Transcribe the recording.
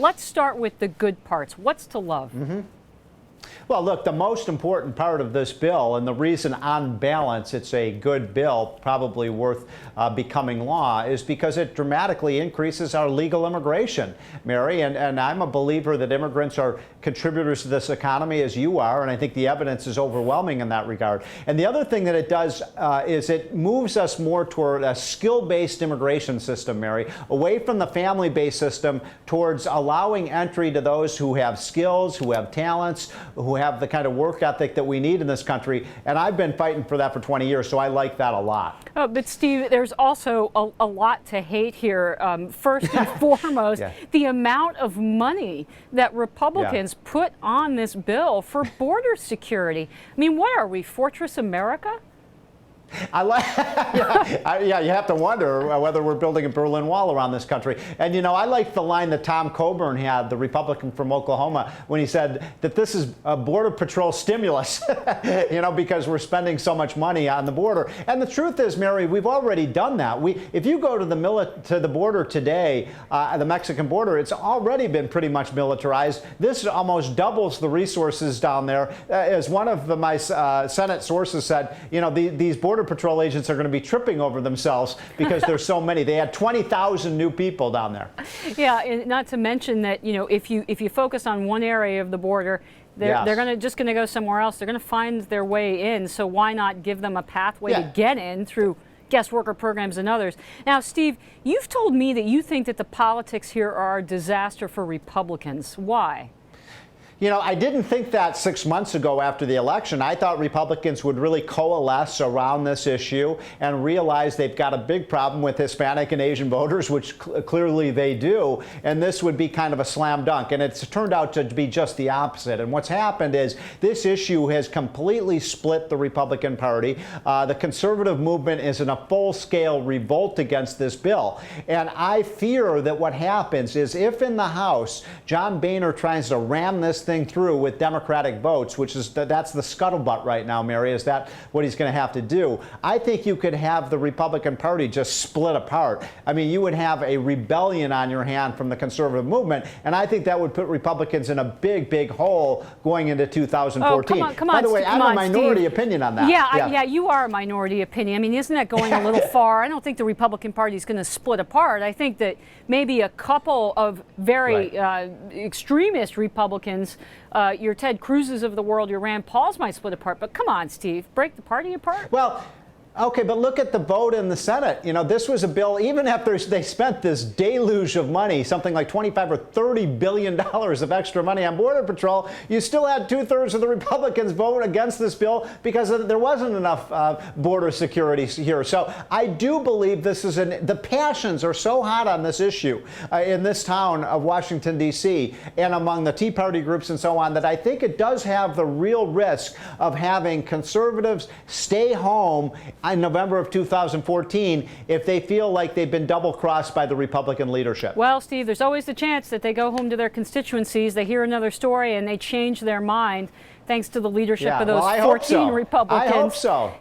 let's start with the good parts. What's to love? Well, look, the most important part of this bill, and the reason on balance it's a good bill, probably worth becoming law, is because it dramatically increases our legal immigration, Mary. And I'm a believer that immigrants are contributors to this economy, as you are, and I think the evidence is overwhelming in that regard. And the other thing that it does is it moves us more toward a skill-based immigration system, Mary, away from the family-based system towards allowing entry to those who have skills, who have talents, who have the kind of work ethic that we need in this country. And I've been fighting for that for 20 years, so I like that a lot. Oh, but Steve, there's also a lot to hate here. First and foremost, the amount of money that Republicans put on this bill for border security. I mean, what are we, Fortress America? I like, yeah, you have to wonder whether we're building a Berlin Wall around this country. And, you know, I like the line that Tom Coburn had, the Republican from Oklahoma, when he said that this is a Border Patrol stimulus, you know, because we're spending so much money on the border. And the truth is, Mary, we've already done that. If you go to the border today, the Mexican border, it's already been pretty much militarized. This almost doubles the resources down there. As one of my Senate sources said, you know, these Border Patrol agents are going to be tripping over themselves because there's so many. They had 20,000 new people down there. Yeah, and not to mention that, you know, if you focus on one area of the border, they're just going to go somewhere else. They're going to find their way in. So why not give them a pathway to get in through guest worker programs and others? Now, Steve, you've told me that you think that the politics here are a disaster for Republicans. Why? You know, I didn't think that 6 months ago after the election. I thought Republicans would really coalesce around this issue and realize they've got a big problem with Hispanic and Asian voters, which clearly they do, and this would be kind of a slam dunk. And it's turned out to be just the opposite. And what's happened is this issue has completely split the Republican Party. The conservative movement is in a full-scale revolt against this bill. And I fear that what happens is if in the House, John Boehner tries to ram this thing through with Democratic votes, which is that's the scuttlebutt right now, Mary, is that what he's going to have to do. I think you could have the Republican Party just split apart. I mean, you would have a rebellion on your hand from the conservative movement, and I think that would put Republicans in a big, big hole going into 2014. Oh, come By on, the way, I have a minority Steve. opinion on that. Yeah, you are a minority opinion. I mean, isn't that going a little far? I don't think the Republican Party is going to split apart. I think that maybe a couple of very extremist Republicans, your Ted Cruz's of the world, your Rand Pauls might split apart. But come on, Steve, break the party apart? Well, okay, but look at the vote in the Senate. You know, this was a bill, even after they spent this deluge of money, something like $25 or $30 billion of extra money on Border Patrol, you still had 2/3 of the Republicans vote against this bill because there wasn't enough border security here. So I do believe this is the passions are so hot on this issue in this town of Washington, D.C., and among the Tea Party groups and so on, that I think it does have the real risk of having conservatives stay home in November of 2014 if they feel like they've been double-crossed by the Republican leadership. Well, Steve, there's always the chance that they go home to their constituencies, they hear another story, and they change their mind thanks to the leadership of those 14 Republicans. I hope so.